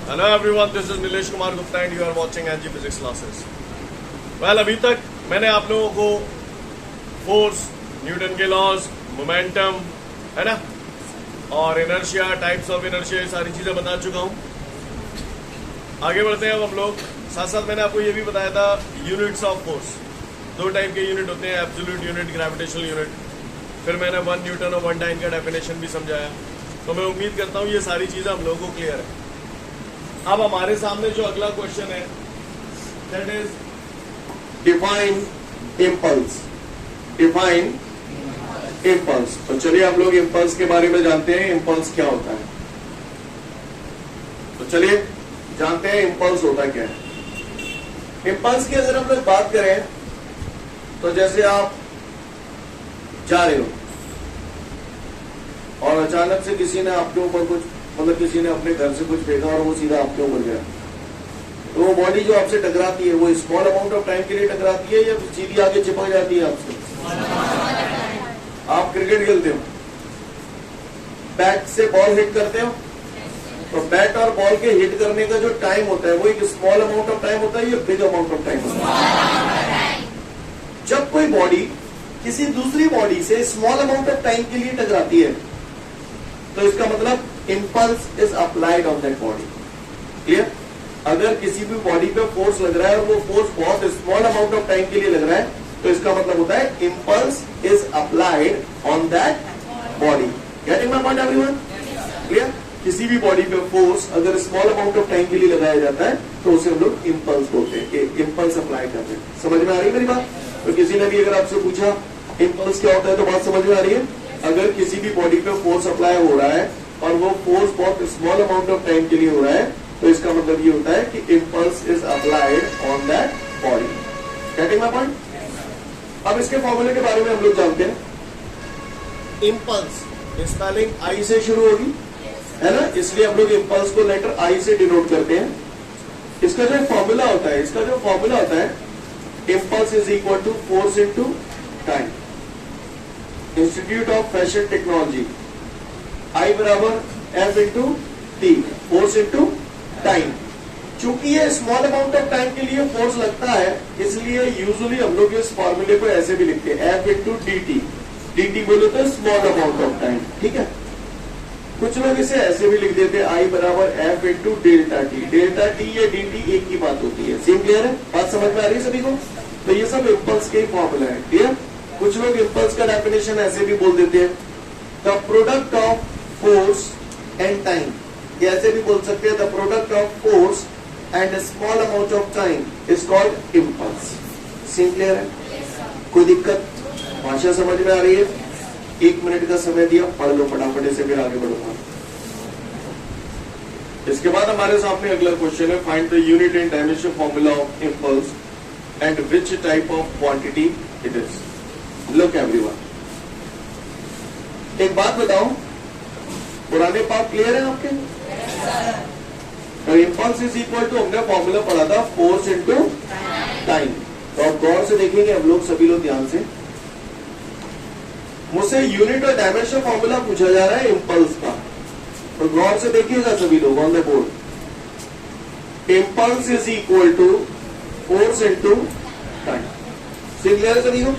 Hello everyone, this is Nilesh Kumar Gupta and you are watching NG Physics Classes. Well, अभी तक मैंने आप लोगों को फोर्स, न्यूटन के लॉज, मोमेंटम, है ना, और इनर्शिया, टाइप्स ऑफ इनर्शिया, ये सारी चीजें बता चुका हूँ. आगे बढ़ते हैं अब हम लोग. साथ साथ मैंने आपको ये भी बताया था यूनिट्स ऑफ फोर्स. दो टाइप के यूनिट होते हैं, एब्सोल्यूट यूनिट, ग्रेविटेशनल यूनिट. फिर मैंने 1 न्यूटन और 1 टाइम का डेफिनेशन भी समझाया. तो मैं उम्मीद करता हूँ ये सारी चीजें हम लोगों को क्लियर है. अब हमारे सामने जो अगला क्वेश्चन है, that is define impulse. Define impulse. तो चलिए हम लोग इम्पल्स के बारे में जानते हैं. इम्पल्स क्या होता है, तो चलिए जानते हैं इम्पल्स होता क्या है. इम्पल्स की अगर हम लोग बात करें तो जैसे आप जा रहे हो और अचानक से किसी ने आपके ऊपर कुछ, मतलब किसी ने अपने घर से कुछ फेंका और वो सीधा आपके ऊपर गया, तो वो बॉडी जो आपसे टकराती है वो स्मॉल अमाउंट ऑफ टाइम के लिए टकराती है या सीधी आगे चिपक जाती है आपसे. आप क्रिकेट खेलते हो, बैट से बॉल हिट करते हो, तो बैट और बॉल के हिट करने का जो टाइम होता है वो एक स्मॉल अमाउंट ऑफ टाइम होता है या बिग अमाउंट ऑफ टाइम होता है. जब कोई बॉडी किसी दूसरी बॉडी से स्मॉल अमाउंट ऑफ टाइम के लिए टकराती है तो इसका मतलब impulse is applied on that body. Clear. अगर किसी भी बॉडी पे फोर्स लग रहा है और वो फोर्स बहुत स्मॉल अमाउंट ऑफ टाइम के लिए लग रहा है तो इसका मतलब होता है impulse is applied on that body. Getting my point everyone? Clear. किसी भी बॉडी पे फोर्स अगर स्मॉल अमाउंट ऑफ टाइम के लिए लगाया जाता है तो उसे हम लोग इम्पल्स बोलते हैं. इम्पल्स अप्लाई करते हैं. समझ में आ रही है मेरी बात? तो किसी ने भी अगर आपसे पूछा इम्पल्स क्या होता है तो बात समझ में आ रही है. अगर किसी भी बॉडी पे फोर्स अप्लाई हो रहा है और वो फोर्स बहुत स्मॉल अमाउंट ऑफ टाइम के लिए हो रहा है तो इसका मतलब ये होता है कि impulse is applied on that body. Getting my point? अब इसके फॉर्मूले के बारे में हम लोग जानते हैं. इम्पल्स स्पेलिंग आई से शुरू होगी, है ना, इसलिए हम लोग इम्पल्स को लेटर आई से डिनोट करते हैं. इसका जो फॉर्मूला होता है, impulse is equal to force into time. Institute of Fashion Technology, I बराबर F into T, force into time. चूंकि ये स्मॉल अमाउंट ऑफ टाइम के लिए फोर्स लगता है इसलिए यूजुअली हम लोग इस फॉर्मूले को ऐसे भी लिखते हैं, F into D T. D T बोले तो स्मॉल अमाउंट ऑफ टाइम. ठीक है. कुछ लोग इसे ऐसे भी लिख देते हैं, आई बराबर F into delta T. Delta T या डी टी एक ही बात होती है. सेम क्लियर है? बात समझ में आ रही है सभी को? तो ये सब इम्पल्स के फॉर्मूला है. क्लियर. कुछ लोग इम्पल्स का डेफिनेशन ऐसे भी बोल देते हैं, the product of force and time. ऐसे भी बोल सकते हैं, the product of force and small amount of time is called impulse. Same clear है? कोई दिक्कत? भाषा समझ में आ रही है? 1 मिनट का समय दिया, पढ़ लो फटाफट से, फिर आगे बढ़ूंगा. इसके बाद हमारे सामने अगला क्वेश्चन है, find the unit and dimension formula of impulse and which type of quantity it is. Look everyone, एक बात बताओ, पुराने पार्ट क्लियर है आपके? तो इम्पल्स इज इक्वल टू, हमने फॉर्मूला पढ़ा था फोर्स इंटू टाइम. तो अब गौर से देखेंगे हम लोग, सभी लोग ध्यान से. मुझसे यूनिट और डायमेंशन फॉर्मूला पूछा जा रहा है इम्पल्स का, तो गौर से देखिएगा सभी लोग on the board. Impulse is equal to force into time. Clear है सभी को?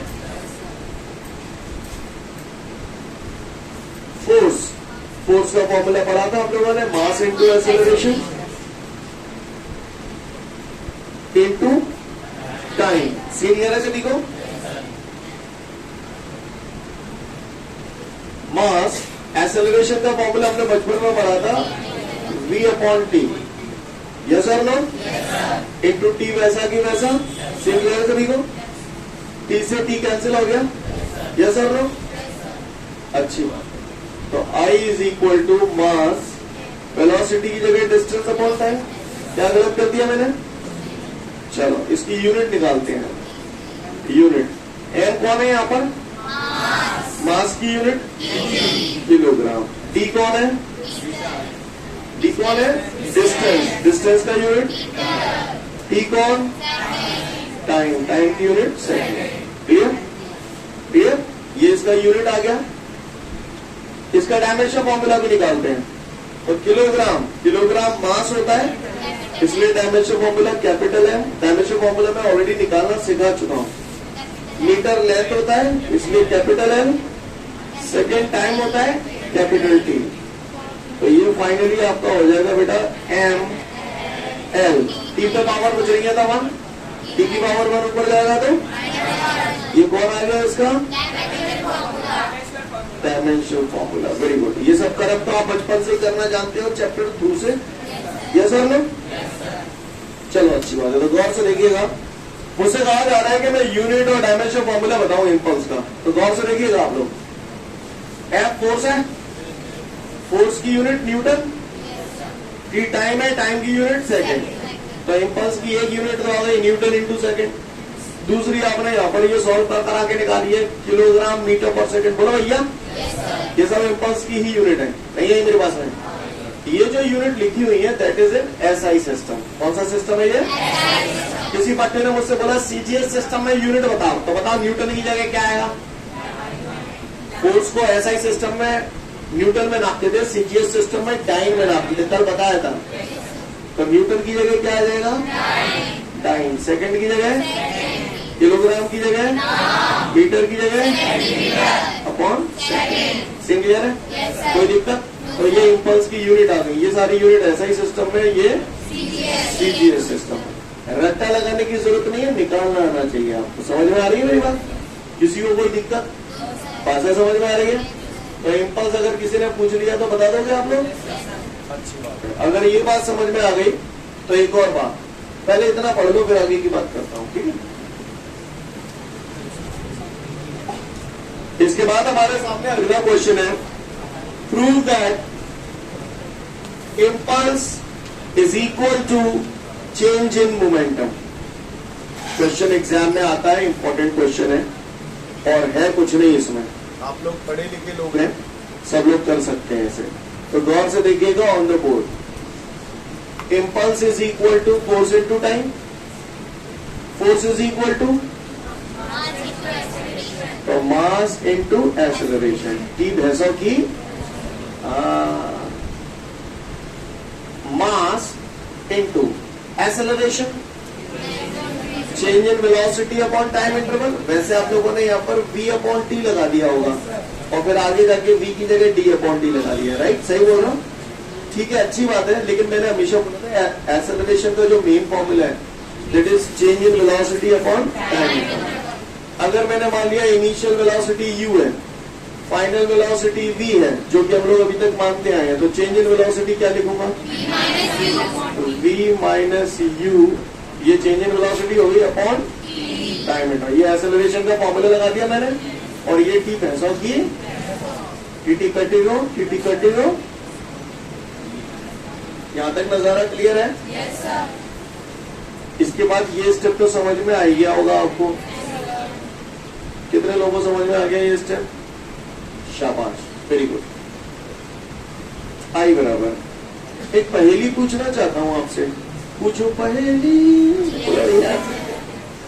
फोर्स का फॉर्मूला पढ़ा था आप लोगों ने, mass into acceleration into time. Clear है सभी को? मास एक्सेलरेशन का फॉर्मूला हमने बचपन में पढ़ा था, v अपॉन टी. यस और नो? इंटू टी वैसा की वैसा. क्लियर है सभी को? टी से टी कैंसिल हो गया. यस और नो? अच्छी बात. तो I is equal to mass, velocity की जगह डिस्टेंस अपॉन टाइम. क्या गलत कर दिया मैंने? चलो इसकी यूनिट निकालते हैं. यूनिट एम कौन है यहाँ पर? मास की यूनिट किलोग्राम. डी कौन है? डी कौन है? डिस्टेंस. डिस्टेंस का यूनिट टी कौन? टाइम. टाइम की यूनिट सेकंड. क्लियर? क्लियर. ये इसका यूनिट आ गया. इसका डायमेंशन फॉर्मूला भी निकालते हैं. और किलोग्राम, किलोग्राम मास होता है, इसलिए डायमेंशन फॉर्मूला कैपिटल है। डायमेंशन फॉर्मूला मैं ऑलरेडी निकालना सिखा चुका हूँ। मीटर लेंथ होता है, इसलिए कैपिटल एल। सेकेंड टाइम होता है कैपिटल टी। तो ये फाइनली आपका हो जाएगा बेटा एम एल। टी पे पावर बच रही है था 1, टी की पावर 1 ऊपर जाएगा तो ये कौन आ गया इसका डायमेंशन फॉर्मूला। Very good. ये सब करब तो आप बचपन से ही करना जानते हो चैप्टर 2 से। यस सर लोग, चलो अच्छी बात है। तो गौर से देखिएगा, मुझसे कहा जा रहा है कि मैं यूनिट और डायमेंशन फॉर्मूला बताऊं इम्पल्स का, तो गौर से देखिएगा आप लोग। एफ फोर्स है, फोर्स की यूनिट न्यूटन, टी टाइम है, टाइम की यूनिट सेकेंड। तो इम्पल्स की एक यूनिट तो आ गई न्यूटन इंटू सेकेंड। दूसरी आपने यहाँ पर ये सॉल्व करा के निकाली है किलोग्राम मीटर पर सेकेंड। बोलो भैया, ये सब इम्पल्स की ही यूनिट है, नहीं है मेरे पास में। ये जो यूनिट लिखी हुई है that is an SI system. कौन सा सिस्टम है ये? किसी बच्चे ने मुझसे बोला सीजीएस सिस्टम में यूनिट बताओ, तो बताओ न्यूटन की जगह क्या आएगा? फोर्स को एसआई सिस्टम में न्यूटन में नापते थे, सीजीएस सिस्टम में डाइन में नापते थे, कल बताया था। तो न्यूटन की जगह क्या आ जाएगा? डाइन। सेकंड की जगह किलोग्राम की जगह मीटर की जगह अपॉन सेकंड। सेम क्लियर है? कोई दिक्कत? तो ये इम्पल्स की यूनिट आ गई। ये सारी यूनिट एसआई सिस्टम में, ये सीजीएस सिस्टम है। रट्टा लगाने की जरूरत नहीं है, निकालना आना चाहिए आपको। समझ में आ रही है मेरी बात? किसी को कोई दिक्कत? भाषा समझ में आ रही है? तो इम्पल्स अगर किसी ने पूछ लिया तो बता दोगे आप लोग? अच्छी बात है। अगर ये बात समझ में आ गई तो एक और बात, पहले इतना पढ़ लो फिर आगे की बात करता हूँ, ठीक है? इसके बाद हमारे सामने अगला क्वेश्चन है, prove that impulse is equal to change in momentum. Question exam में आता है, इंपॉर्टेंट क्वेश्चन है और है कुछ नहीं इसमें। आप लोग पढ़े लिखे लोग हैं, सब लोग कर सकते हैं इसे। तो गौर से देखिएगा on the board. Impulse is equal to force into time. Force is equal to तो मास इनटू एक्सेलरेशन। टी भैंसों की mass into acceleration, change in velocity upon time interval. वैसे आप लोगों ने यहाँ पर v अपॉन टी लगा दिया होगा और फिर आगे जाके v की जगह d अपॉन टी लगा दिया। राइट, सही बोल रहा हूँ? ठीक है, अच्छी बात है। लेकिन मैंने हमेशा बोला था एक्सेलरेशन का जो मेन फॉर्मूला है that is change in velocity upon time interval. अगर मैंने मान लिया इनिशियल वेलोसिटी u है, फाइनल वेलोसिटी v है, जो कि हम लोग अभी तक मानते आए हैं, तो चेंज इन वेलोसिटी क्या लिखूंगा? v minus u। ये चेंज इन वेलोसिटी हो गई अपॉन टाइम इंटरवल। ये एक्सेलरेशन का फॉर्मूला लगा दिया मैंने। और ये टी भैंसों की टी कटिंग। यहाँ तक नजारा क्लियर है? yes, sir। इसके बाद ये स्टेप तो समझ में आ गया होगा आपको। कितने लोगों को समझ में आ गया ये स्टेप? शाबाश, वेरी गुड। आई बराबर एक पहेली पूछना चाहता हूँ आपसे। पूछो पहेली।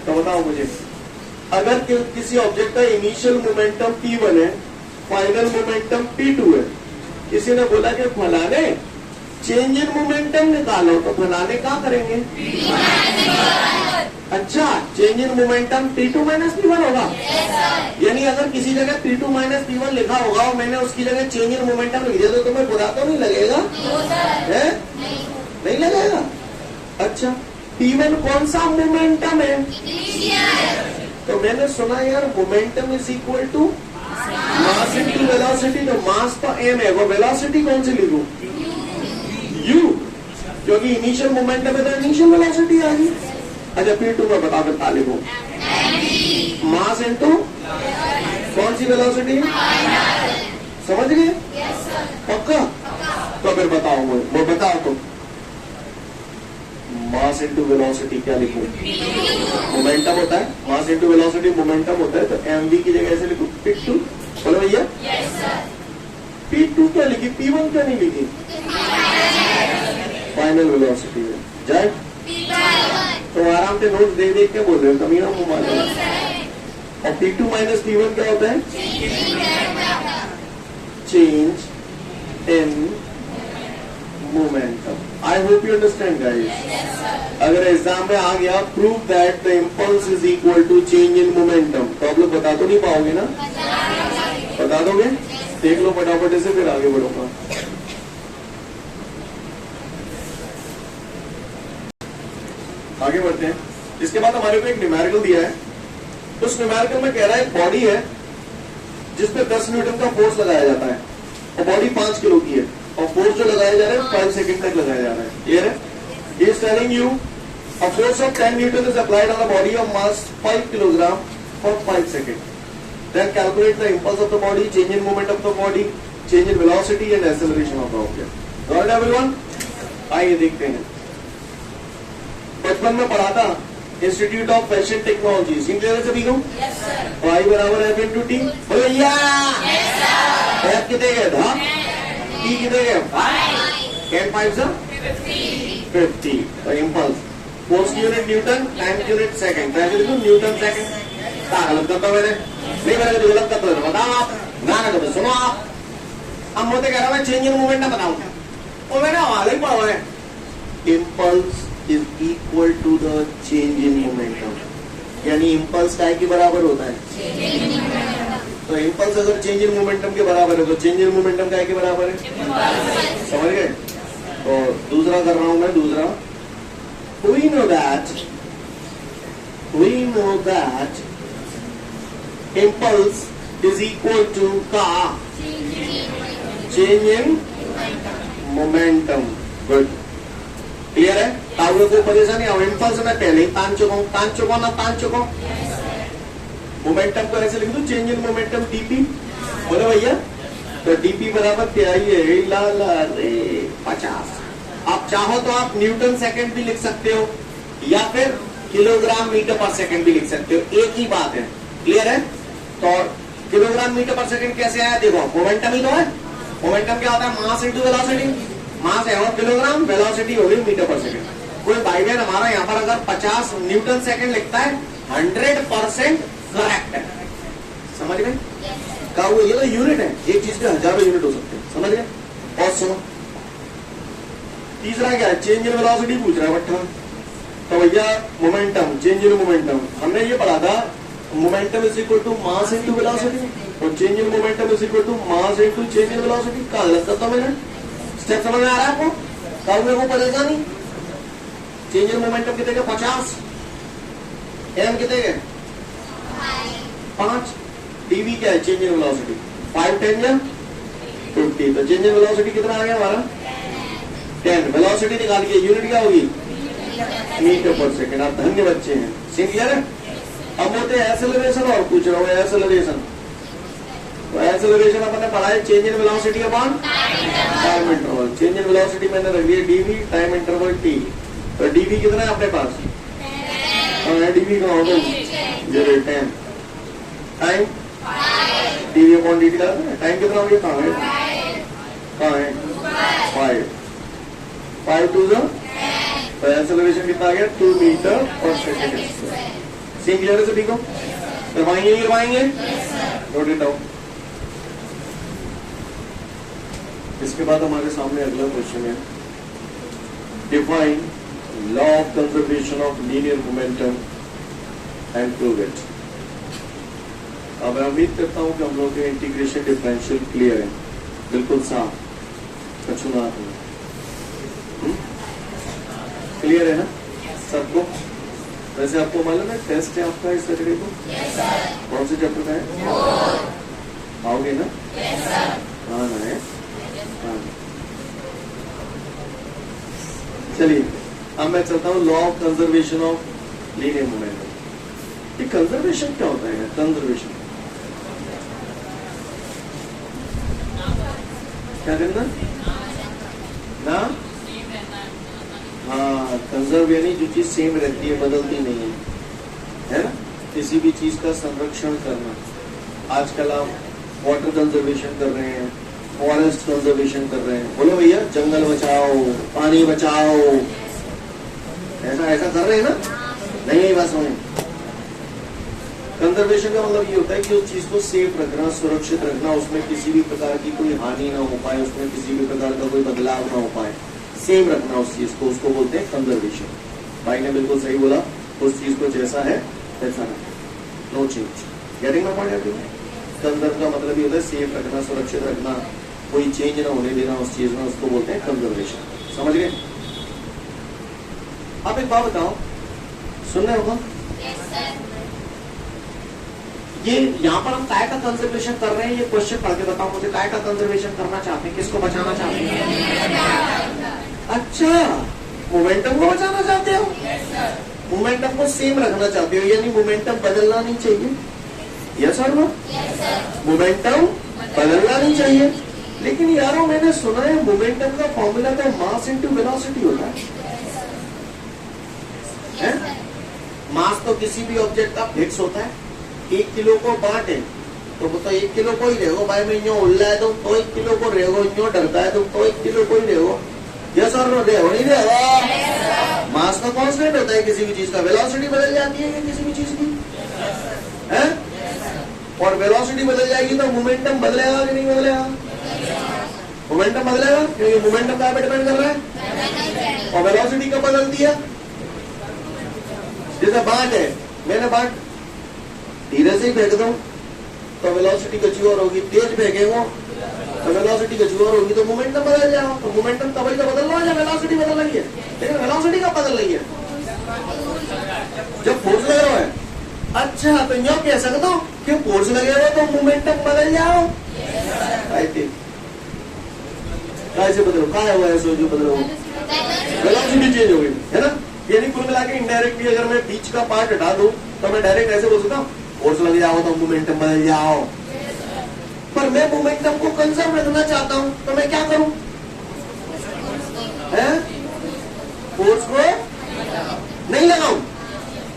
तो बताओ मुझे, अगर किसी ऑब्जेक्ट का इनिशियल मोमेंटम p1 है, फाइनल मोमेंटम p2 है, किसी ने बोला कि फलाने चेंज इन मोमेंटम निकालो, तो फलाने क्या करेंगे? अच्छा, change in momentum P2 minus P1 होगा। यानी अगर किसी जगह P2 माइनस P1 लिखा होगा और मैंने उसकी जगह चेंज इन मोमेंटम लिख दिया तो तुम्हें बुरा तो नहीं लगेगा? है? नहीं लगेगा। अच्छा, P1 कौन सा मोमेंटम है? तो मैंने सुना यार momentum is equal to mass into velocity. तो मास तो m है, वो वेलोसिटी कौन सी लिखूं? u, क्योंकि इनिशियल मोमेंटम है तो इनिशियल वेलोसिटी आ गई। अच्छा, P2 का बता लिखो मास इनटू कौन सी वेलोसिटी? समझ गए? पक्का? तो फिर बताओ वो बताओ तो मास इनटू वेलोसिटी क्या लिखूं? मोमेंटम होता है, मास इनटू वेलोसिटी मोमेंटम होता है, तो mv की जगह ऐसे लिखूं P2। बोलो भैया, P2 क्या लिखी? P1 क्या नहीं लिखी? फाइनल वेलोसिटी है जाए। तो आराम से नोट देख देख के बोल रहे हो, कमीना मुंह मारो। और P2 माइनस P1 क्या होता है? Change in momentum. I hope you understand guys. अगर एग्जाम में आ गया prove that the impulse is equal to change in momentum, तो आप लोग बता तो नहीं पाओगे ना? बता दोगे? देख लो फटाफट से, फिर आगे बढ़ूंगा. आगे बढ़ते हैं. इसके बाद हमारे को एक न्यूमेरिकल दिया है. उस न्यूमेरिकल में कह रहा है एक बॉडी है जिसपे 10 न्यूटन का फोर्स लगाया जाता है और बॉडी 5 किलो की है और फोर्स जो लगाया जा रहा है 5 सेकंड तक लगाया जा रहा है. क्लियर है? He is telling you a force of 10 Newton is applied on a body of mass 5 kilogram for 5 seconds. Then calculate the impulse of the body, change in moment of the body, change in velocity and acceleration of the object. Got it everyone? आइए देखते हैं. बचपन में पढ़ा था institute of Fashion technology. Clear है सभी को? Yes sir. Y बराबर F into T. बोलो या. Yes sir. F कितने गए था? T कितने गए? 5. 10 5 सर 50. तो impulse force unit Newton, time unit second. Newton second. गलत करता मैंने नहीं, मैंने कभी गलत करता है बताओ आप. गाना कभी सुनो आप. अब मुझे कह रहा मैं चेंज इन मूवमेंट बताऊं वो मैंने हवाला ही पढ़ा है. Impulse is equal to the change in momentum. यानी इम्पल्स काय के बराबर होता है. तो इम्पल्स अगर चेंज इन मोमेंटम के बराबर है तो चेंज इन मोमेंटम काय के बराबर है. समझ गए? तो दूसरा कर रहा हूं मैं. दूसरा we know that impulse is equal to का change in momentum. Good. Clear है? आप लोगों को परेशानी हो? इम्पल्स में पहले ही तान चुका ना तान चुका. मोमेंटम को ऐसे लिख दो चेंज इन मोमेंटम डीपी. बोलो भैया. तो डीपी बराबर क्या है? लाला रे 50. आप चाहो तो आप न्यूटन सेकंड भी लिख सकते हो या फिर किलोग्राम मीटर पर सेकंड भी लिख सकते हो. एक ही बात है. क्लियर है? तो किलोग्राम मीटर पर सेकंड कैसे आया? देखो मोमेंटम ही तो है. मोमेंटम क्या होता है? Mass into velocity. मास है और किलोग्राम, वेलोसिटी हो गई मीटर पर सेकंड. कोई भाई बहन हमारा यहाँ पर अगर 50 न्यूटन सेकंड लिखता है 100% करेक्ट है. समझ गए? क्या हुआ? ये तो यूनिट है. एक चीज के हजारों यूनिट हो सकते हैं. समझ गए? और सुनो तीसरा क्या है? चेंज इन वेलोसिटी पूछ रहा है बट्टा. तो भैया मोमेंटम, चेंज इन मोमेंटम हमने ये पढ़ा था. Momentum is equal to mass into velocity और change in momentum is equal to mass into change in velocity. कहा लगता था मैंने. स्टेप समझ में आ रहा है आपको? कब मेरे को परेशानी. चेंज इन मोमेंटम कितने के? 50. एम कितने के? 5. डीवी क्या है? Change in velocity. 5 10 या 50. तो चेंज इन वेलोसिटी कितना आ गया हमारा? 10. वेलोसिटी निकालिए. यूनिट क्या होगी? मीटर पर सेकंड. आप धन्य बच्चे हैं. क्लियर है? अब होते हैं एक्सेलरेशन और पूछ रहा हूँ एक्सेलरेशन. तो एक्सेलरेशन अपने पढ़ा है change in velocity upon time interval. Change in velocity मैंने रख दिया डीवी, टाइम इंटरवल टी. तो डीवी कितना है अपने पास? डीवी का होगा 10. टाइम डीवी अपॉन डी का टाइम कितना हो गया? कहाँ है? 5 टू 0. तो एक्सेलरेशन कितना आ गया? 2 मीटर पर सेकंड. सेम क्लियर है सभी को? करवाएंगे नोट इट डाउन. इसके बाद हमारे सामने अगला क्वेश्चन है. Define law of conservation of linear momentum and prove it. अब मैं उम्मीद करता हूं कि हम लोग के इंटीग्रेशन डिफरेंशियल क्लियर है. बिल्कुल साफ कछुना क्लियर है ना सबको? वैसे आपको मालूम है टेस्ट है आपका इस सैटरडे को? कौन से चैप्टर का है? आओगे ना? हाँ ना है. चलिए अब मैं चलता हूँ law of conservation of linear momentum. ये कंजर्वेशन क्या होता है? कंजर्वेशन क्या करना ना? हाँ कंजर्व यानी जो चीज सेम रहती है, बदलती नहीं है ना? किसी भी चीज का संरक्षण करना. आजकल आप वाटर कंजर्वेशन कर रहे हैं, फॉरेस्ट कंजर्वेशन कर रहे हैं. बोलो भैया जंगल बचाओ, पानी बचाओ. ऐसा कर रहे हैं ना? नहीं बस नहीं. कंजर्वेशन का मतलब ये होता है कि उस चीज को सेफ रखना, सुरक्षित रखना, उसमें किसी भी प्रकार की कोई हानि ना हो पाए, उसमें किसी भी प्रकार का कोई बदलाव ना हो पाए. सेम रखना उस चीज को, उसको बोलते हैं कंजर्वेशन। भाई ने बिल्कुल सही बोला, उस चीज को जैसा है वैसा रखना, no change. Getting my point everyone? Conserve का मतलब ये होता है सेफ रखना, सुरक्षित रखना, कोई चेंज ना होने देना उस चीज में, उसको बोलते हैं कंजर्वेशन। समझ गए? आप एक बात बताओ, सुन रहे हो? ये यहाँ पर हम काय का कंजर्वेशन कर रहे हैं, ये क्वेश्चन पढ़ के बताओ मुझे, काय का कंजर्वेशन करना चाहते हैं, किसको बचाना चाहते हैं? अच्छा, मोमेंटम को बचाना चाहते हो? मोमेंटम को सेम रखना चाहते हो, यानी मोमेंटम बदलना नहीं चाहिए। यस और नो? मोमेंटम बदलना नहीं चाहिए। लेकिन यारों मैंने सुना है मोमेंटम का फॉर्मूला तो मास इनटू वेलोसिटी होता है? मास तो किसी भी ऑब्जेक्ट का फिक्स होता है। 1 किलो को बांटे तो वो तो 1 किलो को ही रहेगा। भाई मैं यूं उल्ला है तो 1 किलो को रहेगा, यूं डरता है तो 1 किलो को ही रहेगा। यस और नो? रहेगा नहीं रहेगा? मास का कांस्टेंट होता है किसी भी चीज का, वेलोसिटी बदल जाती है किसी भी चीज की, है? और वेलोसिटी बदल जाएगी तो मोमेंटम बदलेगा कि नहीं बदलेगा? मोमेंटम बदलेगा, क्योंकि मोमेंटम कहाँ पे डिपेंड कर रहा है? और वेलोसिटी कब बदलती है? जैसे बाट है, मैंने बाट धीरे से ही फेंक दूं तो वेलोसिटी कुछ और होगी, तेज फेंकेगा तो वेलोसिटी कुछ और होगी, तो मोमेंटम बदल जाएगा। तो मोमेंटम तभी तो बदल रहा है जब वेलोसिटी बदल रही है। लेकिन वेलोसिटी कब बदल रही है? जब फोर्स लग रहा है। अच्छा, तो यूं कह सकता हूं कि फोर्स लगेगा तो मोमेंटम बदल जाओ। कैसे बदलो? कहा हुआ है जो बदलो? वेलोसिटी चेंज हो गई, है ना? यानी कुल मिला के इनडायरेक्टली अगर मैं बीच का पार्ट हटा दूं तो मैं डायरेक्ट ऐसे बोल सकता हूँ फोर्स लग जाओ तो मोमेंटम बदल जाओ। पर मैं मोमेंटम को कंजर्व रखना चाहता हूं तो मैं क्या करूं? फोर्स को नहीं लगाऊं।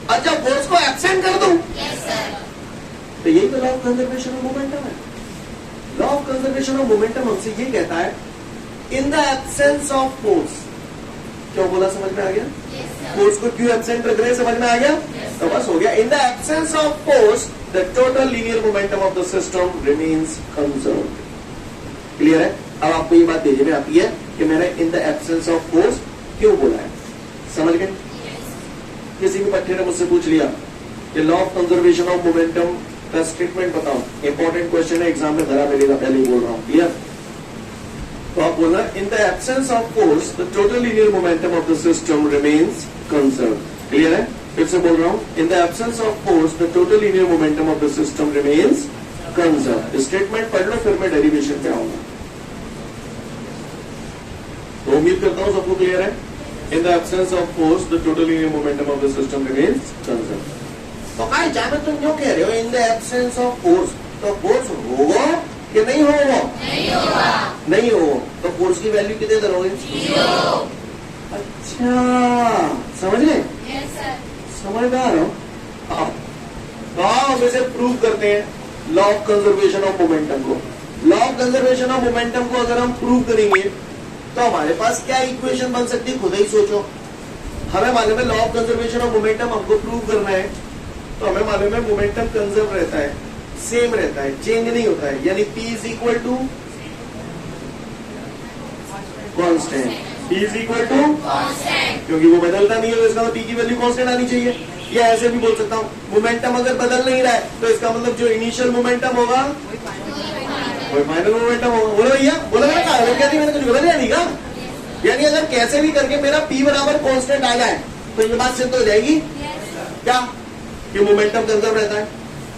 अच्छा, फोर्स को एब्सेंट कर दूं तो यही तो law of conservation of momentum है। Law of conservation of momentum हमसे ये कहता है in the absence of force. क्यों बोला? समझ में आ गया? फोर्स को क्यों एब्सेंट रख रहे हैं, समझ में आ गया? तो बस हो गया। इन the absence of force the total linear momentum of the system remains conserved. Clear है? अब आपको ये बात भेजे में आती है कि मैंने इन द एब्सेंस ऑफ फोर्स क्यों बोला है। समझ गए? किसी भी बच्चे ने मुझसे पूछ लिया कि law of conservation of momentum का स्टेटमेंट बताओ, इंपॉर्टेंट क्वेश्चन है, एग्जाम में धरा मिलेगा, पहले ही बोल रहा हूं। क्लियर? तो आप बोलना इन the absence of force the total linear momentum of the system remains conserved. Clear है? फिर से बोल रहा हूं, इन the absence of force the total linear momentum of the system remains conserved. Statement पढ़ लो, फिर मैं डेरिवेशन पे आऊंगा। तो उम्मीद करता हूं सबको क्लियर है। In the absence of force the total linear momentum of the system remains conserved. तो कहा जाने तुम क्यों कह रहे हो इन द एब्सेंस ऑफ फोर्स? तो फोर्स होगा कि नहीं होगा? नहीं हो तो फोर्स की वैल्यू कितने करोगे? 0। अच्छा, समझ गए? समझ में आ रहा हूं? तो वैसे प्रूव करते हैं law of conservation of momentum को। Law of conservation of momentum को अगर हम प्रूव करेंगे तो हमारे पास क्या इक्वेशन बन सकती है, खुद ही सोचो। हमें मालूम है law of conservation of momentum हमको प्रूव करना है, तो हमें मालूम है मोमेंटम कंजर्व रहता है, सेम रहता है, चेंज नहीं होता है, यानी P is equal to constant. P is equal to constant, क्योंकि वो बदलता नहीं है तो इसका मतलब P की वैल्यू कॉन्स्टेंट आनी चाहिए। या ऐसे भी बोल सकता हूँ, मोमेंटम अगर बदल नहीं रहा है तो इसका मतलब जो इनिशियल मोमेंटम होगा वो फाइनल मोमेंटम होगा। बोलो भैया, बोलो मैंने कहा क्या थी, मैंने कुछ गलत नहीं कहा। यानी अगर कैसे भी करके मेरा P बराबर कॉन्स्टेंट आ जाए तो ये बात सिद्ध हो जाएगी क्या कि मोमेंटम कंजर्व रहता है।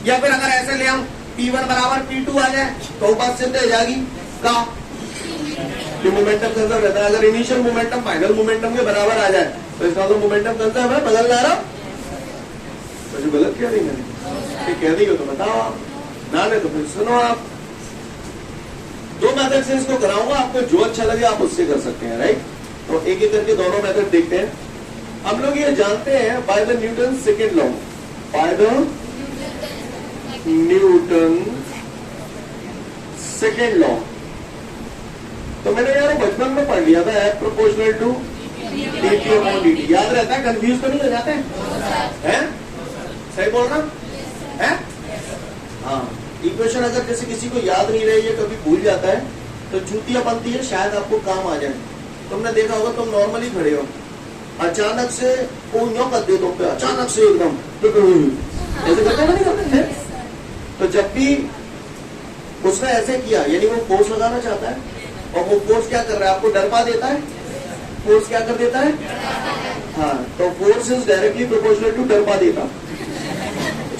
या फिर अगर ऐसे ले हम P1 बराबर P2 आ जाए तो बात सिद्ध हो जाएगी का कि मोमेंटम कंजर्व रहता है। अगर इनिशियल मोमेंटम फाइनल मोमेंटम के बराबर आ जाए तो इसका मतलब मोमेंटम कंजर्व है, बदल जा रहा। तो गलत क्या नहीं मैंने कह दी हो तो बताओ आप, ना नहीं तो फिर सुनो आप। 2 मेथड से इसको कराऊंगा, आपको जो अच्छा लगे आप उससे कर सकते हैं, राइट? तो एक एक करके दोनों मेथड देखते हैं। हम लोग ये जानते हैं by the Newton second law, by the Newton second law. तो मैंने यार बचपन में पढ़ लिया था, F proportional to dt upon dt। याद रहता है? कंफ्यूज तो नहीं हो जाते हैं? सही बोल रहा है? हाँ, इक्वेशन अगर जैसे किसी को याद नहीं रही है, कभी भूल जाता है तो चूतिया बनती है, शायद आपको काम आ जाए। तुमने देखा होगा, तुम नॉर्मली खड़े हो, अचानक से वो यूं कर दे तुम पे, अचानक से एकदम ऐसे करते हैं, नहीं करते? तो जब भी उसने ऐसे किया, यानी वो फोर्स लगाना चाहता है, और वो फोर्स क्या कर रहा है, आपको डर पा देता है। फोर्स क्या कर देता है? हाँ, तो force is directly proportional to डर पा देता।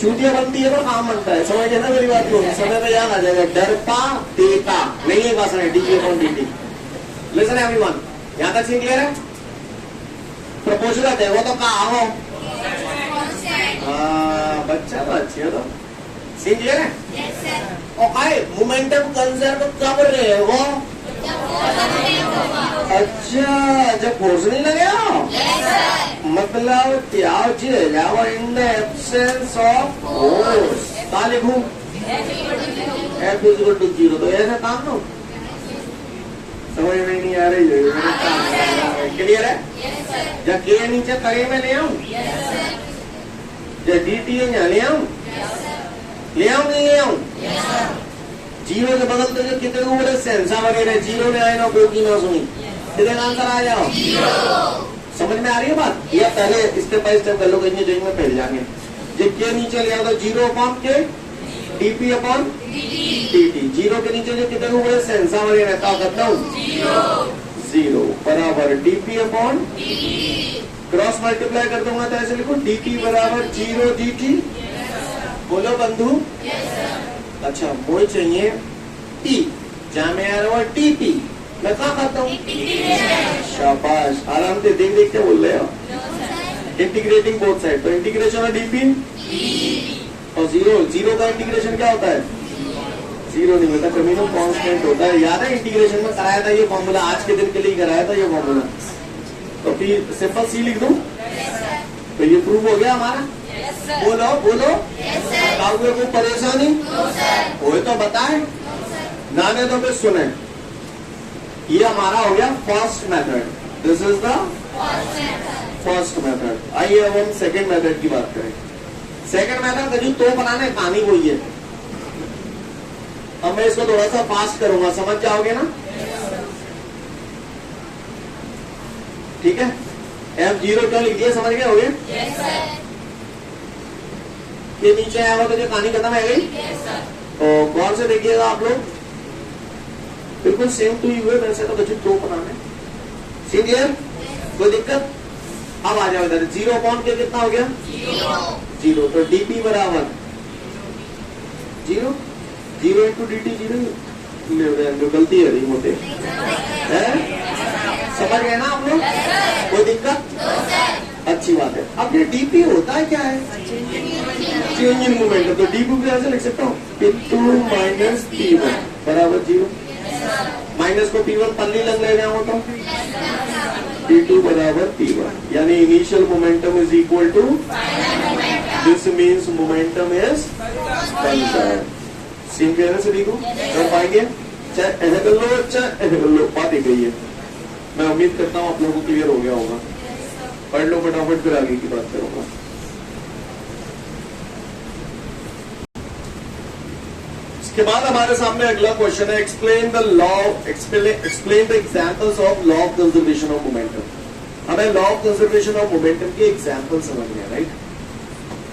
चूतिया बनती है तो काम बनता है, समझ गए ना मेरी बात को? समय में याद आ जाएगा, डर पा देता नहीं है भाषण है, D upon D T. Listen everyone, यहां तक सीन क्लियर है? प्रोपोर्शनल है वो तो कहा हो, बच्चा तो अच्छी है, तो सीन क्लियर है? ओके, मोमेंटम कंजर्व कब रहे हो? अच्छा, जब फोर्स नहीं लगेगा, मतलब क्या चीज है, in the absence of force. कहा लिखूं? F is equal to 0। तो ऐसा काम लो, समझ में नहीं आ रही है? क्लियर है? जब के नीचे करे में ले आऊं, जब डी टी यहाँ ले आऊं, ले आऊं नहीं ले आऊं? जीरो के बगल तो जो कितने को बोले सेंसा वगैरह, जीरो में आए ना कोई की ना सुनी, कितने का आंसर आ जाओ? समझ में आ रही है बात? या पहले स्टेप बाय स्टेप कर लो, कहीं जगह में फैल जाएंगे। जब के नीचे ले आओ तो 0 अपॉन के डीपी अपॉन डी। जीरो के नीचे जो कितने को बोले सेंसा वगैरह, क्या करता हूँ? 0 बराबर डीपी अपॉन क्रॉस मल्टीप्लाई कर दूंगा तो ऐसे लिखो, dt बराबर 0 dt। बोलो बंधु। अच्छा, मुझे चाहिए टी, जहां मैं आ रहा हूँ टीपी, मैं कहा खाता हूँ? शाबाश, आराम से देख देख के बोल रहे हो। इंटीग्रेटिंग बोथ साइड, तो इंटीग्रेशन ऑफ डीपी और जीरो का इंटीग्रेशन क्या होता है? 0 नहीं होता, कम्युनल कांस्टेंट होता है। याद है इंटीग्रेशन में कराया था ये फॉर्मूला, आज के दिन के लिए कराया था ये फॉर्मूला। तो फिर सिंपल सी लिख दूं, तो ये प्रूव हो गया हमारा। बोलो बोलो, काउंटर को परेशानी हो तो बताए, नाने तो फिर सुने। ये हमारा हो गया first method, this is the first method. आइए अब हम सेकंड मेथड की बात करें। सेकंड मेथड का जो तो बनाने कहानी वही है। अब मैं इसको थोड़ा सा फास्ट करूंगा, समझ जाओगे ना? ठीक है, F0 क्यों लिख दिया, समझ गए होगे? ये नीचे आया हुआ तो जो कहानी खत्म है गई। तो गौर से देखिएगा आप लोग, बिल्कुल सेम टू यू है वैसे तो बच्चे दो बनाने। सीनियर कोई दिक्कत? अब आ जाओ इधर, 0 अपॉन के कितना हो गया? 0। तो डीपी बराबर 0, 0 इंटू डी टी 0। गलती है रही मोटे, समझ गए ना आप लोग? कोई दिक्कत? अच्छी बात है। अब ये डीपी होता है क्या है? Change in momentum. तो डीपी को ऐसे लिख सकता हूँ, P2 माइनस P1 बराबर 0। माइनस को P1 पल्ली लग ले रहा हूँ तो P2 बराबर P1, यानी initial momentum is equal to, this means momentum is conserved. Scene clear सभी को? कर पाएंगे? चाहे ऐसे कर लो, चाहे ऐसे कर लो, बात एक ही है। मैं उम्मीद करता हूँ आप लोगों को क्लियर हो गया होगा। पढ़ लो फटाफट, फिर आगे की बात करूंगा। इसके बाद हमारे सामने अगला क्वेश्चन है, explain the law, explain the examples of law of conservation of momentum. हमें law of conservation of momentum के एग्जांपल समझने हैं, राइट?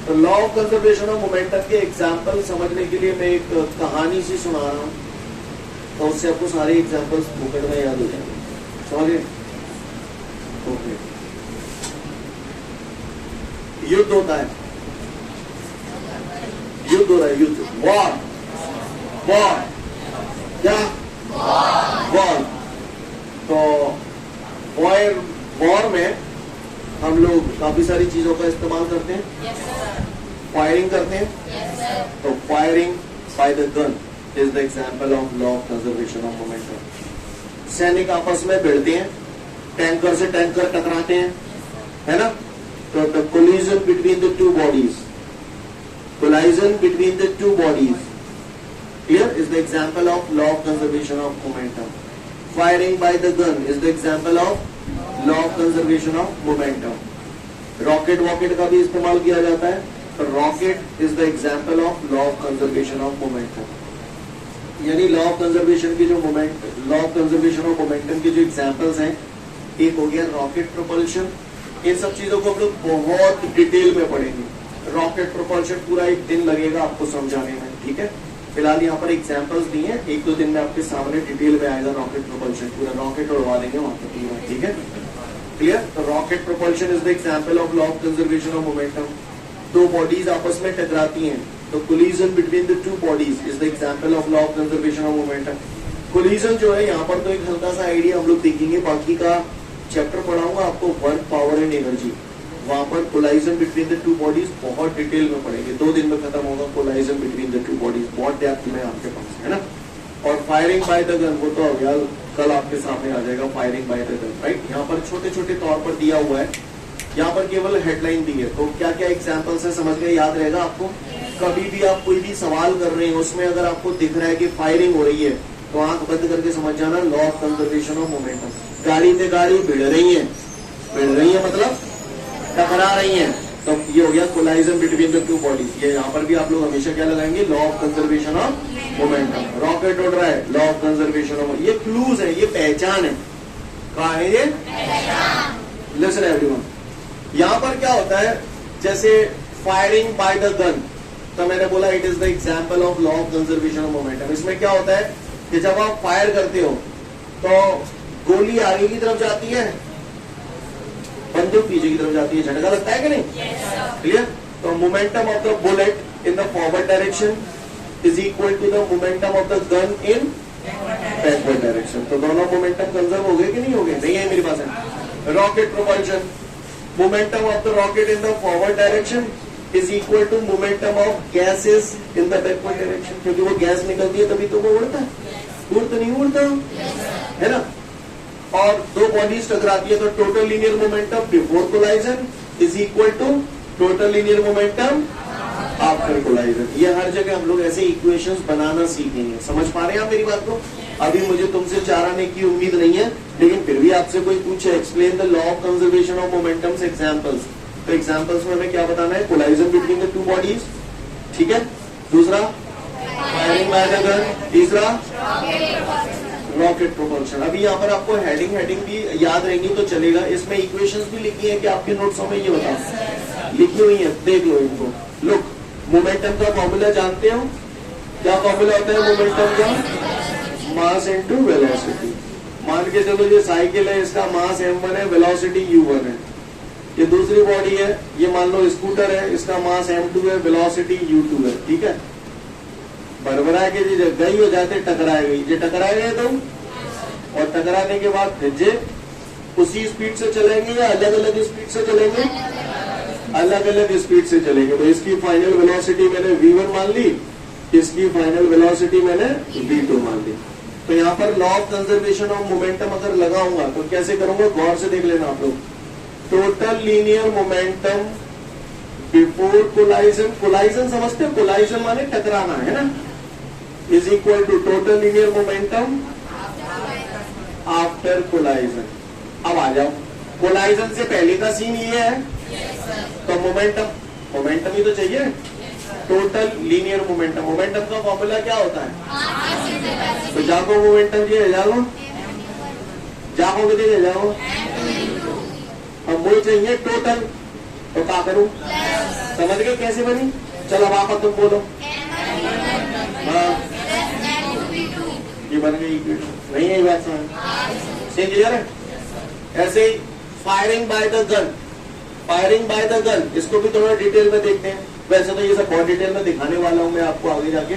तो law of conservation of momentum के एग्जांपल समझने के लिए मैं एक कहानी सी सुना रहा हूं, तो उससे आपको सारे एग्जांपल्स बुकट में याद हो जाएंगे। समझिए? ओके, युद्ध होता है, युद्ध हो रहा है, युद्ध, वॉर, वॉर, क्या? वॉर। तो वॉर में हम लोग काफी सारी चीजों का इस्तेमाल करते हैं। फायरिंग करते हैं। तो firing by the gun is the example of law of conservation of momentum. सैनिक आपस में भिड़ते हैं, टैंकर से टैंकर टकराते हैं, है ना? तो the collision between the two bodies, collision between the two bodies here is the example of law of conservation of momentum. Firing by the gun is the example of law of conservation of momentum. Rocket वॉकेट का भी इस्तेमाल किया जाता है, तो rocket is the example of law of conservation of momentum. यानी law of conservation की जो law of conservation of momentum की जो एग्जाम्पल्स हैं एक हो गया रॉकेट प्रोपल्शन। इन सब चीजों को हम लोग बहुत डिटेल में पढ़ेंगे। रॉकेट प्रोपल्शन पूरा एक दिन लगेगा आपको समझाने में, ठीक है। फिलहाल यहाँ पर एग्जांपल्स दिए हैं, एक दो दिन में आपके सामने डिटेल में आएगा रॉकेट प्रोपल्शन, पूरा रॉकेट उड़वा देंगे वहां पर पूरा, ठीक है, क्लियर। तो rocket propulsion is the example of law of conservation of momentum. दो बॉडीज आपस में टकराती हैं तो collision between the two bodies is the example of law of conservation of momentum. Collision जो है यहाँ पर तो एक हल्का सा आइडिया हम लोग देखेंगे, बाकी का चैप्टर पढ़ाऊंगा आपको वर्क, पावर एंड एनर्जी, वहां पर collision between the two bodies बहुत डिटेल में पढ़ेंगे। 2 दिन में खत्म होगा collision between the two bodies, बहुत डेप्थ में आपके पास है ना। और फायरिंग बाय द गन, वो तो यार कल आपके सामने आ जाएगा, firing by the gun, right. यहाँ पर छोटे छोटे तौर पर दिया हुआ है, यहाँ पर केवल हेडलाइन दी है, तो क्या क्या एग्जाम्पल्स है समझ में याद रहेगा आपको। कभी भी आप कोई भी सवाल कर रहे हैं उसमें अगर आपको दिख रहा है कि फायरिंग हो रही है तो आंख बंद करके समझ जाना law of conservation of momentum. गाड़ी से गाड़ी भिड़ रही है मतलब टकरा रही हैं, तो ये हो गया collision between the two bodies. ये यहाँ पर भी आप लोग हमेशा क्या लगाएंगे, law of conservation of momentum. Rocket उड़ रहा है, लॉ ऑफ कंजर्वेशन ऑफ, ये क्लूज है, ये पहचान है, कहा है ये लिसन एवरीवन। यहाँ पर क्या होता है, जैसे फायरिंग बाय द गन, तो मैंने बोला it is the example of law of conservation of momentum. इसमें क्या होता है कि जब आप फायर करते हो तो गोली आगे की तरफ जाती है, बंदूक पीछे की तरफ जाती है, झटका लगता है कि नहीं, क्लियर। तो momentum of the bullet in the forward direction is equal to the momentum of the gun in backward direction. तो दोनों मोमेंटम कंजर्व हो गए कि नहीं हो गए, नहीं है मेरे पास है। Rocket propulsion, momentum of the rocket in the forward direction is equal to momentum of gases in the backward direction, क्योंकि वो गैस निकलती है तभी तो वो उड़ता है, उड़ तो नहीं उड़ता है ना। और दो बॉडीज टकराती है तो total linear momentum before collision is equal to total linear momentum after collision. ये हर जगह हम लोग ऐसे इक्वेशंस बनाना सीखेंगे, समझ पा रहे हैं आप मेरी बात को। अभी मुझे तुमसे चार आने की उम्मीद नहीं है, लेकिन फिर भी आपसे कोई पूछे explain the law of conservation of momentums examples, तो एग्जांपल्स में हमें क्या बताना है, collision between the two bodies, ठीक है। दूसरा फायरिंग बाय द गन, तीसरा रॉकेट प्रोपल्शन। अभी यहाँ पर आपको हेडिंग भी याद रहेंगी तो चलेगा। इसमें इक्वेशंस भी लिखी है कि आपके नोट्सों में ये बताओ लिखी हुई है, देख लो इनको। लुक, मोमेंटम का फॉर्मूला जानते हो, क्या फॉर्मूला होता है मोमेंटम का, मास इनटू वेलोसिटी। मान के चलो ये साइकिल है, इसका मास m1 है, वेलोसिटी u1 है। ये दूसरी बॉडी है, ये मान लो स्कूटर है, इसका मास m2 है, वेलोसिटी u2 है, ठीक है। बरबरा के जी गई हो जाते टकराए गई, ये टकराए गए तो, और टकराने के बाद फिर जे उसी स्पीड से चलेंगे या अलग अलग स्पीड से चलेंगे, अलग अलग स्पीड से चलेंगे। तो इसकी फाइनल वेलोसिटी मैंने v1 मान ली, इसकी फाइनल वेलोसिटी मैंने v2 मान ली। तो यहाँ पर law of conservation of momentum अगर लगाऊंगा तो कैसे करूंगा, गौर से देख लेना आप लोग। Total linear momentum before collision, collision समझते हो, कोलाइजन माने टकराना है ना, is equal to total linear momentum after collision. अब आ जाओ, कोलाइजन से पहले का सीन ये है, तो मोमेंटम ही तो चाहिए, टोटल लीनियर मोमेंटम। मोमेंटम का फॉर्मूला क्या होता है, तो जागो मोमेंटम जी है, जागो कितने दे जाओ, अब वो चाहिए टोटल, तो क्या करूं, समझ गए कैसे बनी। चलो अब आप तुम बोलो, हाँ ये बन गई, नहीं है बात समझ, सही क्लियर है। ऐसे ही firing by the gun, firing by the gun, इसको भी थोड़ा डिटेल में देखते हैं। वैसे तो ये सब बहुत डिटेल में दिखाने वाला हूं मैं आपको आगे जाके।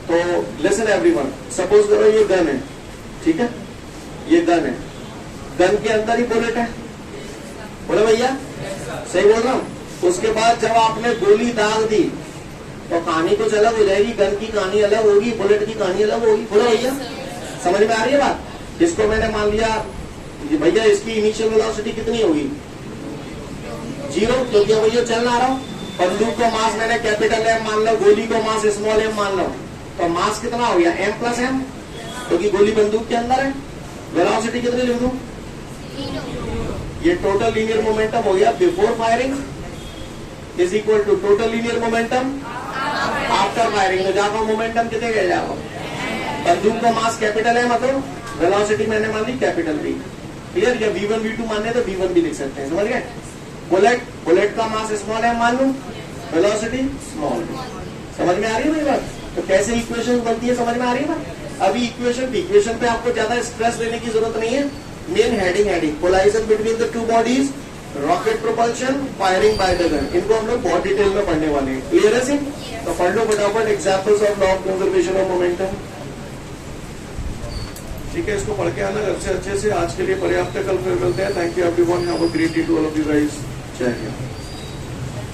तो लिसन एवरीवन, सपोज करो ये गन है, ठीक है, ये गन है, गन के अंदर ही बुलेट है, बोले भैया सही बोल रहा हूं। उसके बाद जब आपने गोली दाग दी तो कहानी कुछ अलग हो जाएगी, गन की कहानी अलग होगी, बुलेट की कहानी अलग होगी, बोले भैया समझ में आ रही है बात। इसको मैंने मान लिया भैया इसकी इनिशियल वेलोसिटी कितनी होगी, 0, क्योंकि भैया चल ना रहा हूं। बंदूक को मास मैंने कैपिटल M मान लो, गोली को मास स्मॉल m मान लो, तो मास कितना हो गया m+m, क्योंकि गोली बंदूक के अंदर है। वेलोसिटी कितनी लिख दूं, ये टोटल लीनियर मोमेंटम हो गया before firing is equal to total linear momentum after firing. तो जाओ मोमेंटम कितने गए जाओ, बंदूक का मास कैपिटल है, मतलब वेलोसिटी मैंने मान ली कैपिटल B। क्लियर? या V1 V2 मानने तो V1 भी लिख सकते हैं, समझ गए? बुलेट का मास स्मॉल है मान लूं, वेलोसिटी स्मॉल, समझ में आ रही है मेरी बात? तो कैसे इक्वेशन बनती है समझ में आ रही है ना? अभी इक्वेशन पे आपको ज्यादा स्ट्रेस देने की जरूरत नहीं है। Main heading collision between the two bodies, rocket propulsion, firing by the gun, इनको हम लोग बहुत डिटेल में पढ़ने वाले हैं। क्लियर है सिंह? तो पढ़ लो फटाफट examples of law of conservation of momentum. ठीक है, इसको पढ़ के आना घर से अच्छे से। आज के लिए पर्याप्त है, कल फिर मिलते हैं। Thank you everyone, have a great day to all of you guys. जय हिंद।